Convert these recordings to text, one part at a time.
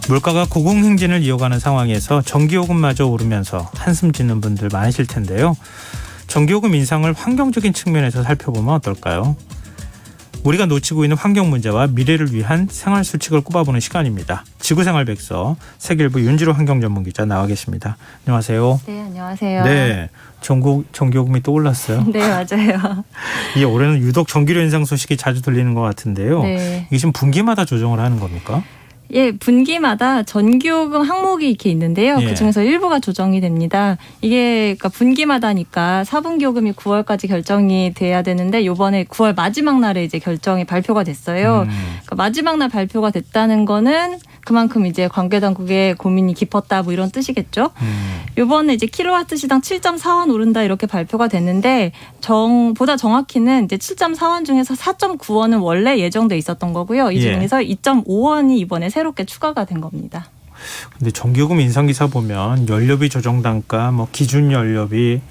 물가가 고공행진을 이어가는 상황에서 전기요금마저 오르면서 한숨 짓는 분들 많으실 텐데요. 전기요금 인상을 환경적인 측면에서 살펴보면 어떨까요? 우리가 놓치고 있는 환경 문제와 미래를 위한 생활 수칙을 꼽아보는 시간입니다. 지구생활백서 세계일보 윤지로 환경전문기자 나와 계십니다. 안녕하세요. 네, 안녕하세요. 네, 전기요금이 또 올랐어요. 네, 맞아요. 올해는 유독 전기료 인상 소식이 자주 들리는 것 같은데요. 네. 이게 지금 분기마다 조정을 하는 겁니까? 예, 분기마다 전기요금 항목이 이렇게 있는데요. 예. 그중에서 일부가 조정이 됩니다. 이게 그러니까 분기마다니까 4분기 요금이 9월까지 결정이 돼야 되는데 이번에 9월 마지막 날에 이제 결정이 발표가 됐어요. 그러니까 마지막 날 발표가 됐다는 거는 그만큼 이제 관계당국의 고민이 깊었다 뭐 이런 뜻이겠죠. 이번에 이제 킬로와트 시당 7.4원 오른다 이렇게 발표가 됐는데 보다 정확히는 이제 7.4원 중에서 4.9원은 원래 예정돼 있었던 거고요. 이 중에서 2.5원이 이번에 새롭게 추가가 된 겁니다. 근데 전기요금 인상 기사 보면 연료비 조정 단가, 기준 연료비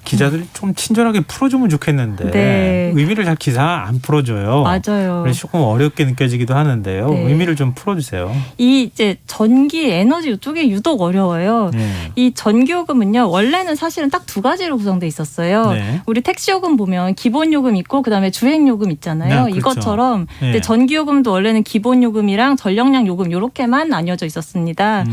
기자들이 좀 친절하게 풀어주면 좋겠는데 네. 의미를 잘 기사 안 풀어줘요. 맞아요. 그래서 조금 어렵게 느껴지기도 하는데요. 네. 의미를 좀 풀어주세요. 이 이제 전기 에너지 이쪽이 유독 어려워요. 네. 이 전기요금은요 원래는 사실은 딱 두 가지로 구성돼 있었어요. 네. 우리 택시요금 보면 기본요금 있고 그다음에 주행요금 있잖아요. 네, 그렇죠. 이것처럼 네. 근데 전기요금도 원래는 기본요금이랑 전력량 요금 이렇게만 나뉘어져 있었습니다.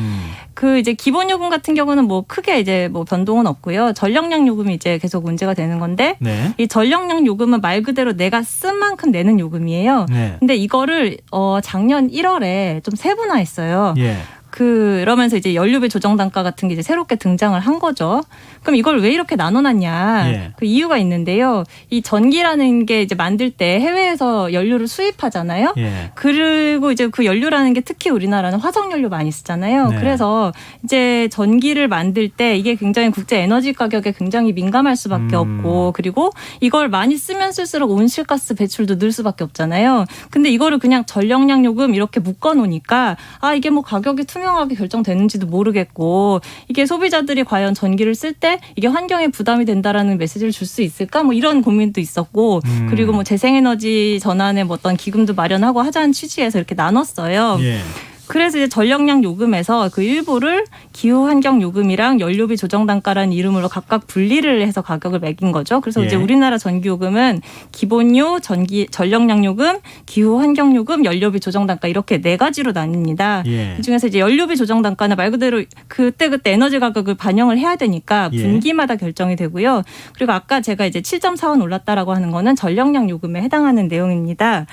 그 이제 기본요금 같은 경우는 뭐 크게 이제 뭐 변동은 없고요. 전력량 요금이 이제 계속 문제가 되는 건데 네. 이 전력량 요금은 말 그대로 내가 쓴 만큼 내는 요금이에요. 네. 근데 이거를 작년 1월에 좀 세분화했어요. 예. 그러면서 이제 연료비 조정 단가 같은 게 이제 새롭게 등장을 한 거죠. 그럼 이걸 왜 이렇게 나눠놨냐? 예. 그 이유가 있는데요. 이 전기라는 게 이제 만들 때 해외에서 연료를 수입하잖아요. 예. 그리고 이제 그 연료라는 게 특히 우리나라는 화석 연료 많이 쓰잖아요. 네. 그래서 이제 전기를 만들 때 이게 굉장히 국제 에너지 가격에 굉장히 민감할 수밖에 없고 그리고 이걸 많이 쓰면 쓸수록 온실가스 배출도 늘 수밖에 없잖아요. 근데 이거를 그냥 전력량 요금 이렇게 묶어 놓으니까 이게 뭐 가격이 투명하게 결정되는지도 모르겠고 이게 소비자들이 과연 전기를 쓸 때 이게 환경에 부담이 된다라는 메시지를 줄 수 있을까? 뭐 이런 고민도 있었고 그리고 뭐 재생에너지 전환에 뭐 어떤 기금도 마련하고 하자는 취지에서 이렇게 나눴어요. 예. 그래서 이제 전력량 요금에서 그 일부를 기후환경 요금이랑 연료비 조정 단가라는 이름으로 각각 분리를 해서 가격을 매긴 거죠. 그래서 예. 이제 우리나라 전기요금은 기본료, 전력량 요금, 기후환경 요금, 연료비 조정 단가 이렇게 네 가지로 나뉩니다. 예. 이 중에서 이제 연료비 조정 단가는 말 그대로 그때그때 에너지 가격을 반영을 해야 되니까 예. 분기마다 결정이 되고요. 그리고 아까 제가 이제 7.4원 올랐다라고 하는 거는 전력량 요금에 해당하는 내용입니다.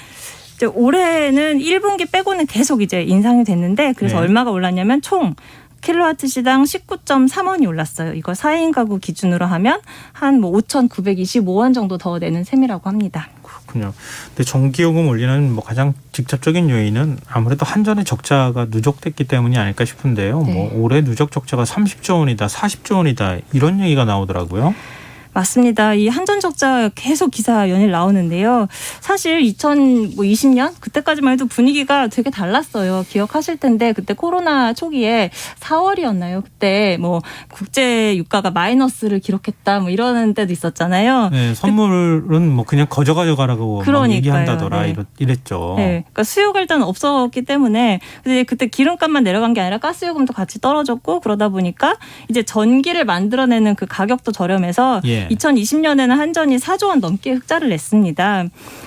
이제 올해는 1분기 빼고는 계속 이제 인상이 됐는데 그래서 네. 얼마가 올랐냐면 총 킬로와트 시당 19.3원이 올랐어요. 이거 4인 가구 기준으로 하면 한 5,925원 정도 더 내는 셈이라고 합니다. 그렇군요. 근데 전기요금 올리는 가장 직접적인 요인은 아무래도 한전의 적자가 누적됐기 때문이 아닐까 싶은데요. 네. 올해 누적 적자가 30조 원이다, 40조 원이다 이런 얘기가 나오더라고요. 맞습니다. 이 한전 적자 계속 기사 연일 나오는데요. 사실 2020년 그때까지만 해도 분위기가 되게 달랐어요. 기억하실 텐데 그때 코로나 초기에 4월이었나요? 그때 뭐 국제 유가가 마이너스를 기록했다 뭐 이러는 때도 있었잖아요. 네, 선물은 그냥 가져가라고 막 얘기한다더라 네. 이랬죠. 네, 그러니까 수요가 일단 없었기 때문에 그때 기름값만 내려간 게 아니라 가스요금도 같이 떨어졌고 그러다 보니까 이제 전기를 만들어내는 그 가격도 저렴해서 예. 2020년에는 한전이 4조 원 넘게 흑자를 냈습니다.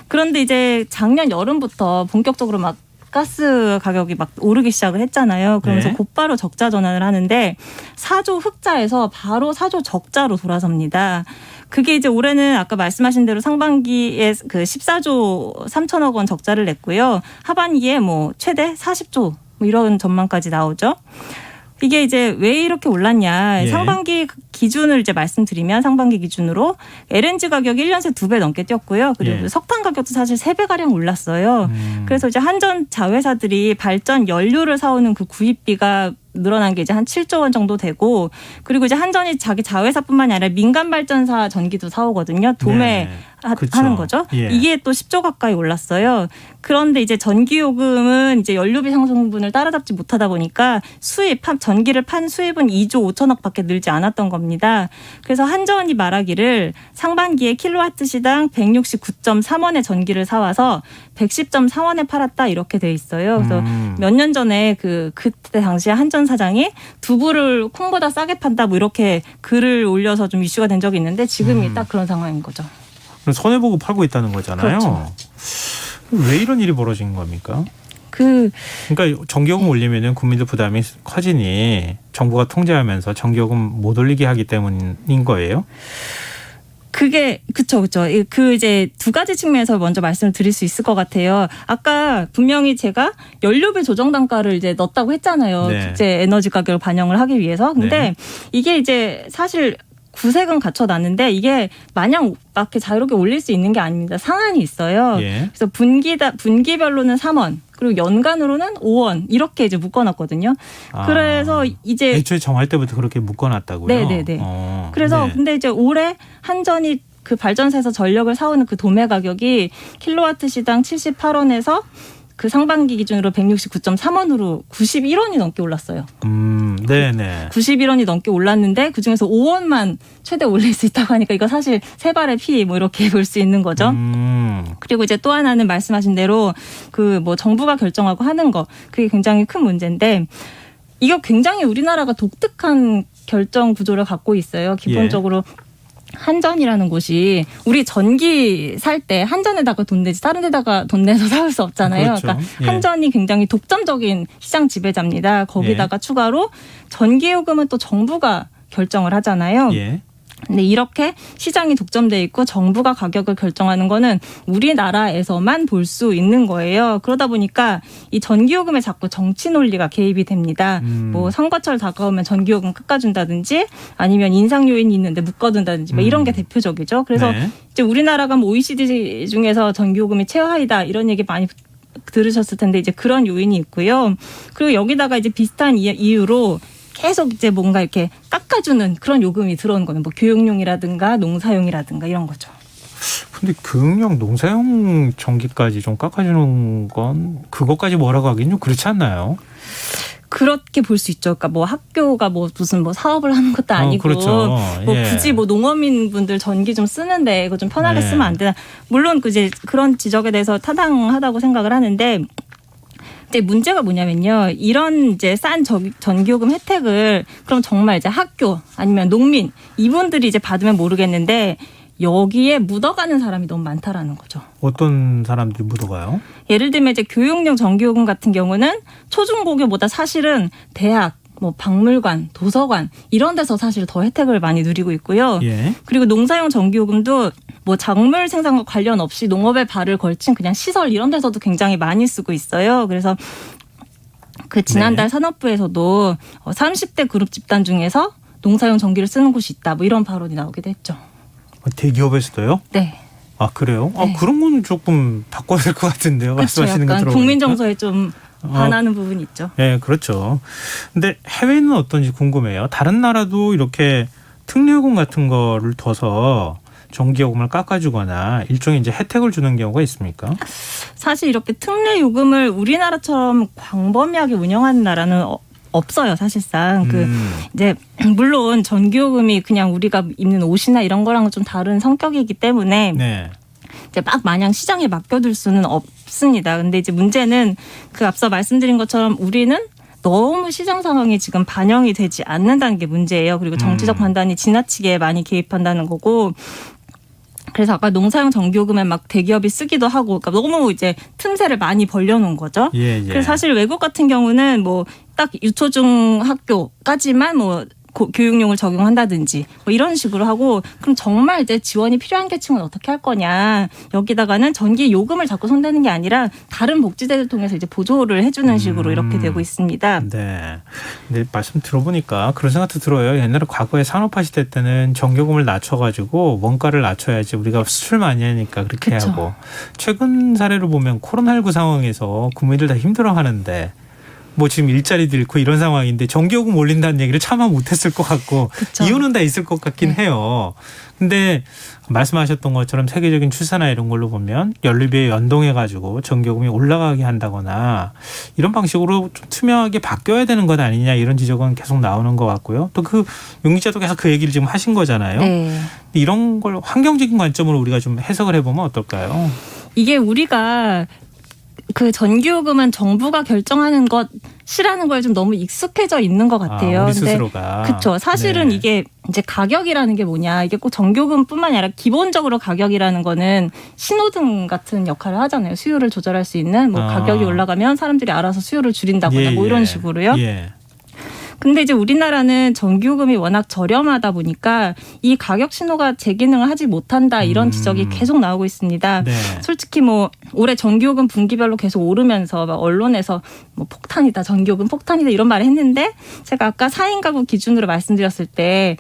그런데 이제 작년 여름부터 본격적으로 막 가스 가격이 막 오르기 시작을 했잖아요. 그러면서 네. 곧바로 적자 전환을 하는데 4조 흑자에서 바로 4조 적자로 돌아섭니다. 그게 이제 올해는 아까 말씀하신 대로 상반기에 그 14조 3천억 원 적자를 냈고요. 하반기에 최대 40조 이런 전망까지 나오죠. 이게 이제 왜 이렇게 올랐냐. 예. 상반기 기준을 이제 말씀드리면 상반기 기준으로 LNG 가격이 1년 새 2배 넘게 뛰었고요. 그리고 예. 석탄 가격도 사실 3배가량 올랐어요. 그래서 이제 한전 자회사들이 발전 연료를 사오는 그 구입비가 늘어난 게 이제 한 7조 원 정도 되고 그리고 이제 한전이 자기 자회사뿐만이 아니라 민간 발전사 전기도 사오거든요. 도매 네. 그쵸. 하는 거죠. 예. 이게 또 10조 가까이 올랐어요. 그런데 이제 전기요금은 이제 연료비 상승분을 따라잡지 못하다 보니까 전기를 판 수입은 2조 5천억밖에 늘지 않았던 겁니다. 그래서 한전이 말하기를 상반기에 킬로와트 시당 169.3원의 전기를 사와서 110.4원에 팔았다 이렇게 돼 있어요. 그래서 몇 년 전에 그때 당시에 한전 사장이 두부를 콩보다 싸게 판다 뭐 이렇게 글을 올려서 좀 이슈가 된 적이 있는데 지금이 딱 그런 상황인 거죠. 손해보고 팔고 있다는 거잖아요. 그렇죠. 왜 이런 일이 벌어진 겁니까? 그러니까 전기요금 올리면은 국민들 부담이 커지니 정부가 통제하면서 전기요금 못 올리게 하기 때문인 거예요? 그게 그쵸. 그 이제 두 가지 측면에서 먼저 말씀을 드릴 수 있을 것 같아요. 아까 분명히 제가 연료비 조정 단가를 이제 넣었다고 했잖아요. 네. 국제 에너지 가격을 반영을 하기 위해서. 근데 네. 이게 이제 사실 구색은 갖춰놨는데 이게 마냥 막 이렇게 자유롭게 올릴 수 있는 게 아닙니다. 상한이 있어요. 예. 그래서 분기별로는 3원, 그리고 연간으로는 5원 이렇게 이제 묶어놨거든요. 그래서 이제 애초에 정할 때부터 그렇게 묶어놨다고요? 네네네. 그래서 네. 근데 이제 올해 한전이 그 발전소에서 전력을 사오는 그 도매 가격이 킬로와트 시당 78원에서 그 상반기 기준으로 169.3원으로 91원이 넘게 올랐어요. 네네. 91원이 넘게 올랐는데 그중에서 5원만 최대 올릴 수 있다고 하니까 이거 사실 세 발의 피 뭐 이렇게 볼 수 있는 거죠. 그리고 이제 또 하나는 말씀하신 대로 그 뭐 정부가 결정하고 하는 거 그게 굉장히 큰 문제인데 이거 굉장히 우리나라가 독특한 결정 구조를 갖고 있어요. 기본적으로 한전이라는 곳이 우리 전기 살 때 한전에다가 돈 내지 다른 데다가 돈 내서 사올 수 없잖아요. 그렇죠. 그러니까 예. 한전이 굉장히 독점적인 시장 지배자입니다. 거기다가 추가로 전기요금은 또 정부가 결정을 하잖아요. 예. 근데 이렇게 시장이 독점돼 있고 정부가 가격을 결정하는 거는 우리나라에서만 볼 수 있는 거예요. 그러다 보니까 이 전기요금에 자꾸 정치 논리가 개입이 됩니다. 뭐 선거철 다가오면 전기요금 깎아준다든지 아니면 인상 요인이 있는데 묶어둔다든지 뭐 이런 게 대표적이죠. 그래서 네. 이제 우리나라가 뭐 OECD 중에서 전기요금이 최하이다 이런 얘기 많이 들으셨을 텐데 이제 그런 요인이 있고요. 그리고 여기다가 이제 비슷한 이유로 계속 이제 뭔가 이렇게 깎아주는 그런 요금이 들어오는 거는 뭐 교육용이라든가 농사용이라든가 이런 거죠. 근데 교육용, 농사용 전기까지 좀 깎아주는 건 그것까지 뭐라고 하긴 좀 그렇지 않나요? 그렇게 볼 수 있죠. 그러니까 뭐 학교가 뭐 무슨 뭐 사업을 하는 것도 아니고 그렇죠. 뭐 예. 굳이 뭐 농어민 분들 전기 좀 쓰는데 이거 좀 편하게 네. 쓰면 안 되나. 물론 그 이제 그런 지적에 대해서 타당하다고 생각을 하는데 이제 문제가 뭐냐면요. 이런 이제 싼 전기요금 혜택을 그럼 정말 이제 학교 아니면 농민 이분들이 이제 받으면 모르겠는데 여기에 묻어가는 사람이 너무 많다라는 거죠. 어떤 사람들이 묻어가요? 예를 들면 이제 교육용 전기요금 같은 경우는 초중고교보다 사실은 대학, 뭐 박물관, 도서관 이런 데서 사실 더 혜택을 많이 누리고 있고요. 예. 그리고 농사용 전기요금도 뭐 작물 생산과 관련 없이 농업에 발을 걸친 그냥 시설 이런 데서도 굉장히 많이 쓰고 있어요. 그래서 그 지난달 네. 산업부에서도 30대 그룹 집단 중에서 농사용 전기를 쓰는 곳이 있다. 뭐 이런 발언이 나오기도 했죠. 대기업에서도요? 네. 아 그래요? 네. 그런 거는 조금 바꿔야 될 것 같은데요. 그렇죠. 말씀하시는 거 약간 들어보니까. 국민 정서에 좀 반하는 부분이 있죠. 네, 그렇죠. 근데 해외는 어떤지 궁금해요. 다른 나라도 이렇게 특례요금 같은 거를 둬서 전기요금을 깎아주거나 일종의 이제 혜택을 주는 경우가 있습니까? 사실 이렇게 특례 요금을 우리나라처럼 광범위하게 운영하는 나라는 없어요, 사실상. 이제 물론 전기요금이 그냥 우리가 입는 옷이나 이런 거랑은 좀 다른 성격이기 때문에 네. 이제 막 마냥 시장에 맡겨둘 수는 없습니다. 근데 이제 문제는 그 앞서 말씀드린 것처럼 우리는 너무 시장 상황이 지금 반영이 되지 않는다는 게 문제예요. 그리고 정치적 판단이 지나치게 많이 개입한다는 거고. 그래서 아까 농사용 전기요금에 막 대기업이 쓰기도 하고, 그러니까 너무 이제 틈새를 많이 벌려놓은 거죠. 예, 예. 그래서 사실 외국 같은 경우는 뭐 딱 유초중 학교까지만 뭐 교육용을 적용한다든지 뭐 이런 식으로 하고 그럼 정말 이제 지원이 필요한 계층은 어떻게 할 거냐. 여기다가는 전기 요금을 자꾸 손대는 게 아니라 다른 복지제를 통해서 이제 보조를 해주는 식으로 이렇게 되고 있습니다. 네. 근데 말씀 들어보니까 그런 생각도 들어요. 옛날에 과거에 산업화 시대 때는 전기요금을 낮춰가지고 원가를 낮춰야지 우리가 수출 많이 하니까 그렇게 그쵸. 하고 최근 사례를 보면 코로나19 상황에서 국민들 다 힘들어하는데 뭐 지금 일자리도 잃고 이런 상황인데 전기요금 올린다는 얘기를 차마 못했을 것 같고 그쵸. 이유는 다 있을 것 같긴 해요. 근데 말씀하셨던 것처럼 세계적인 추세나 이런 걸로 보면 연료비에 연동해가지고 전기요금이 올라가게 한다거나 이런 방식으로 좀 투명하게 바뀌어야 되는 것 아니냐 이런 지적은 계속 나오는 것 같고요. 또 그 용 기자도 계속 그 얘기를 지금 하신 거잖아요. 네. 이런 걸 환경적인 관점으로 우리가 좀 해석을 해보면 어떨까요? 이게 우리가 그 전기요금은 정부가 결정하는 것이라는 걸 좀 너무 익숙해져 있는 것 같아요. 우리 스스로가. 그렇죠. 사실은 네. 이게 이제 가격이라는 게 뭐냐. 이게 꼭 전기요금뿐만이 아니라 기본적으로 가격이라는 거는 신호등 같은 역할을 하잖아요. 수요를 조절할 수 있는 뭐 가격이 올라가면 사람들이 알아서 수요를 줄인다거나 뭐 이런 식으로요. 예. 근데 이제 우리나라는 전기요금이 워낙 저렴하다 보니까 이 가격 신호가 제 기능을 하지 못한다 이런 지적이 계속 나오고 있습니다. 네. 솔직히 뭐 올해 전기요금 분기별로 계속 오르면서 막 언론에서 뭐 폭탄이다, 전기요금 폭탄이다 이런 말을 했는데 제가 아까 4인 가구 기준으로 말씀드렸을 때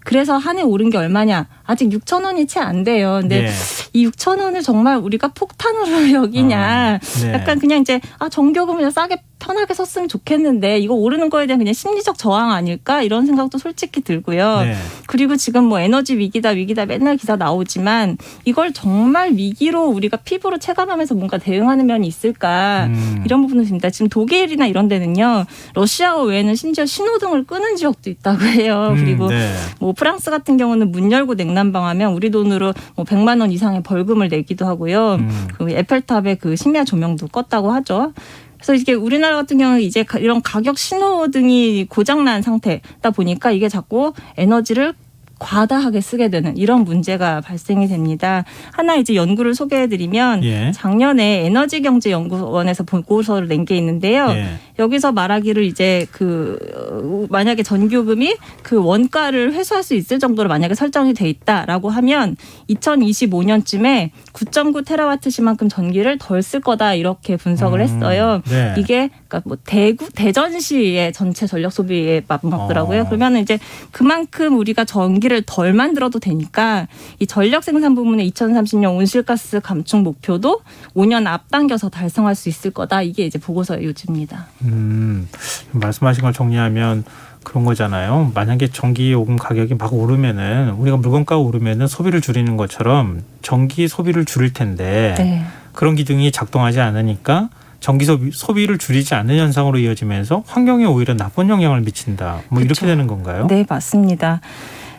그래서 한 해 오른 게 얼마냐? 아직 6천 원이 채 안 돼요. 근데 네. 이 6천 원을 정말 우리가 폭탄으로 여기냐? 네. 약간 그냥 이제 전기요금 그냥 싸게 편하게 썼으면 좋겠는데 이거 오르는 거에 대한 그냥 심리적 저항 아닐까? 이런 생각도 솔직히 들고요. 네. 그리고 지금 뭐 에너지 위기다 맨날 기사 나오지만 이걸 정말 위기로 우리가 피부로 체감하면서 뭔가 대응하는 면이 있을까? 이런 부분은 듭니다. 지금 독일이나 이런 데는요. 러시아어 외에는 심지어 신호등을 끄는 지역도 있다고 해요. 그리고 네. 뭐 프랑스 같은 경우는 문 열고 냉난방하면 우리 돈으로 뭐 100만 원 이상의 벌금을 내기도 하고요. 그 에펠탑의 그 심야 조명도 껐다고 하죠. 그래서 이게 우리나라 같은 경우는 이제 이런 가격 신호등이 고장난 상태다 보니까 이게 자꾸 에너지를 과다하게 쓰게 되는 이런 문제가 발생이 됩니다. 하나 이제 연구를 소개해드리면 예. 작년에 에너지경제연구원에서 보고서를 낸 게 있는데요. 예. 여기서 말하기를 이제 만약에 전기요금이 그 원가를 회수할 수 있을 정도로 만약에 설정이 돼 있다라고 하면 2025년쯤에 9.9 테라와트시만큼 전기를 덜 쓸 거다 이렇게 분석을 했어요. 네. 이게 그러니까 뭐 대전시의 전체 전력 소비에 맞먹더라고요. 그러면 이제 그만큼 우리가 전기를 덜 만들어도 되니까 이 전력 생산 부문의 2030년 온실가스 감축 목표도 5년 앞당겨서 달성할 수 있을 거다. 이게 이제 보고서의 요지입니다. 말씀하신 걸 정리하면 그런 거잖아요. 만약에 전기요금 가격이 막 오르면은 우리가 물건가가 오르면은 소비를 줄이는 것처럼 전기 소비를 줄일 텐데 네. 그런 기둥이 작동하지 않으니까 전기 소비를 줄이지 않는 현상으로 이어지면서 환경에 오히려 나쁜 영향을 미친다. 뭐 이렇게 그쵸. 되는 건가요? 네, 맞습니다.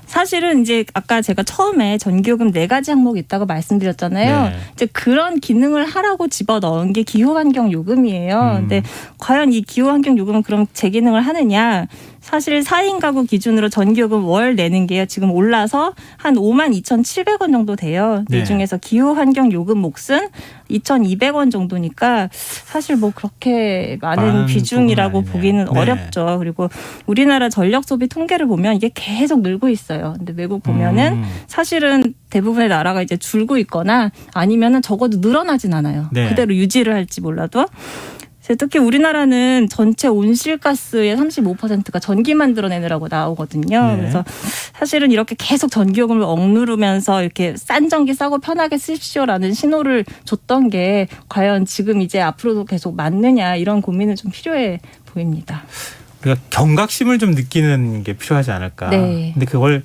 사실은 이제 아까 제가 처음에 전기요금 4가지 항목이 있다고 말씀드렸잖아요. 네. 이제 그런 기능을 하라고 집어넣은 게 기후환경요금이에요. 근데 과연 이 기후환경요금은 그럼 제 기능을 하느냐? 사실 4인 가구 기준으로 전기요금 월 내는 게요. 지금 올라서 한 52,700원 정도 돼요. 네. 이 중에서 기후환경요금 몫은 2,200원 정도니까 사실 뭐 그렇게 많은 비중이라고 보기는 네. 어렵죠. 그리고 우리나라 전력 소비 통계를 보면 이게 계속 늘고 있어요. 근데 외국 보면은 사실은 대부분의 나라가 이제 줄고 있거나 아니면은 적어도 늘어나진 않아요. 네. 그대로 유지를 할지 몰라도. 특히 우리나라는 전체 온실가스의 35%가 전기 만들어내느라고 나오거든요. 네. 그래서 사실은 이렇게 계속 전기요금을 억누르면서 이렇게 싼 전기 싸고 편하게 쓰십시오라는 신호를 줬던 게 과연 지금 이제 앞으로도 계속 맞느냐 이런 고민은 좀 필요해 보입니다. 우리가 경각심을 좀 느끼는 게 필요하지 않을까. 네. 근데 그걸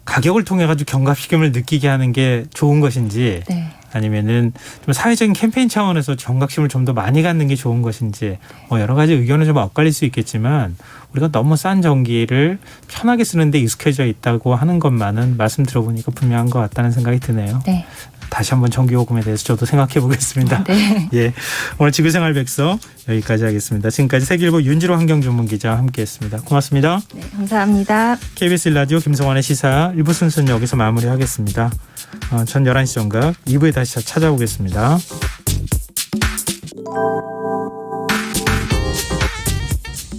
가격을 통해 가지고 경각심을 느끼게 하는 게 좋은 것인지 네. 아니면은 좀 사회적인 캠페인 차원에서 경각심을 좀 더 많이 갖는 게 좋은 것인지 뭐 여러 가지 의견은 좀 엇갈릴 수 있겠지만 우리가 너무 싼 전기를 편하게 쓰는 데 익숙해져 있다고 하는 것만은 말씀 들어보니까 분명한 것 같다는 생각이 드네요. 네. 다시 한번 전기요금에 대해서 저도 생각해 보겠습니다. 네. 예, 오늘 지구생활 백서 여기까지 하겠습니다. 지금까지 세계일보 윤지로 환경전문기자와 함께했습니다. 고맙습니다. 네, 감사합니다. KBS 라디오 김성환의 시사 1부 순서는 여기서 마무리하겠습니다. 전 11시 정각 2부에 다시 찾아오겠습니다.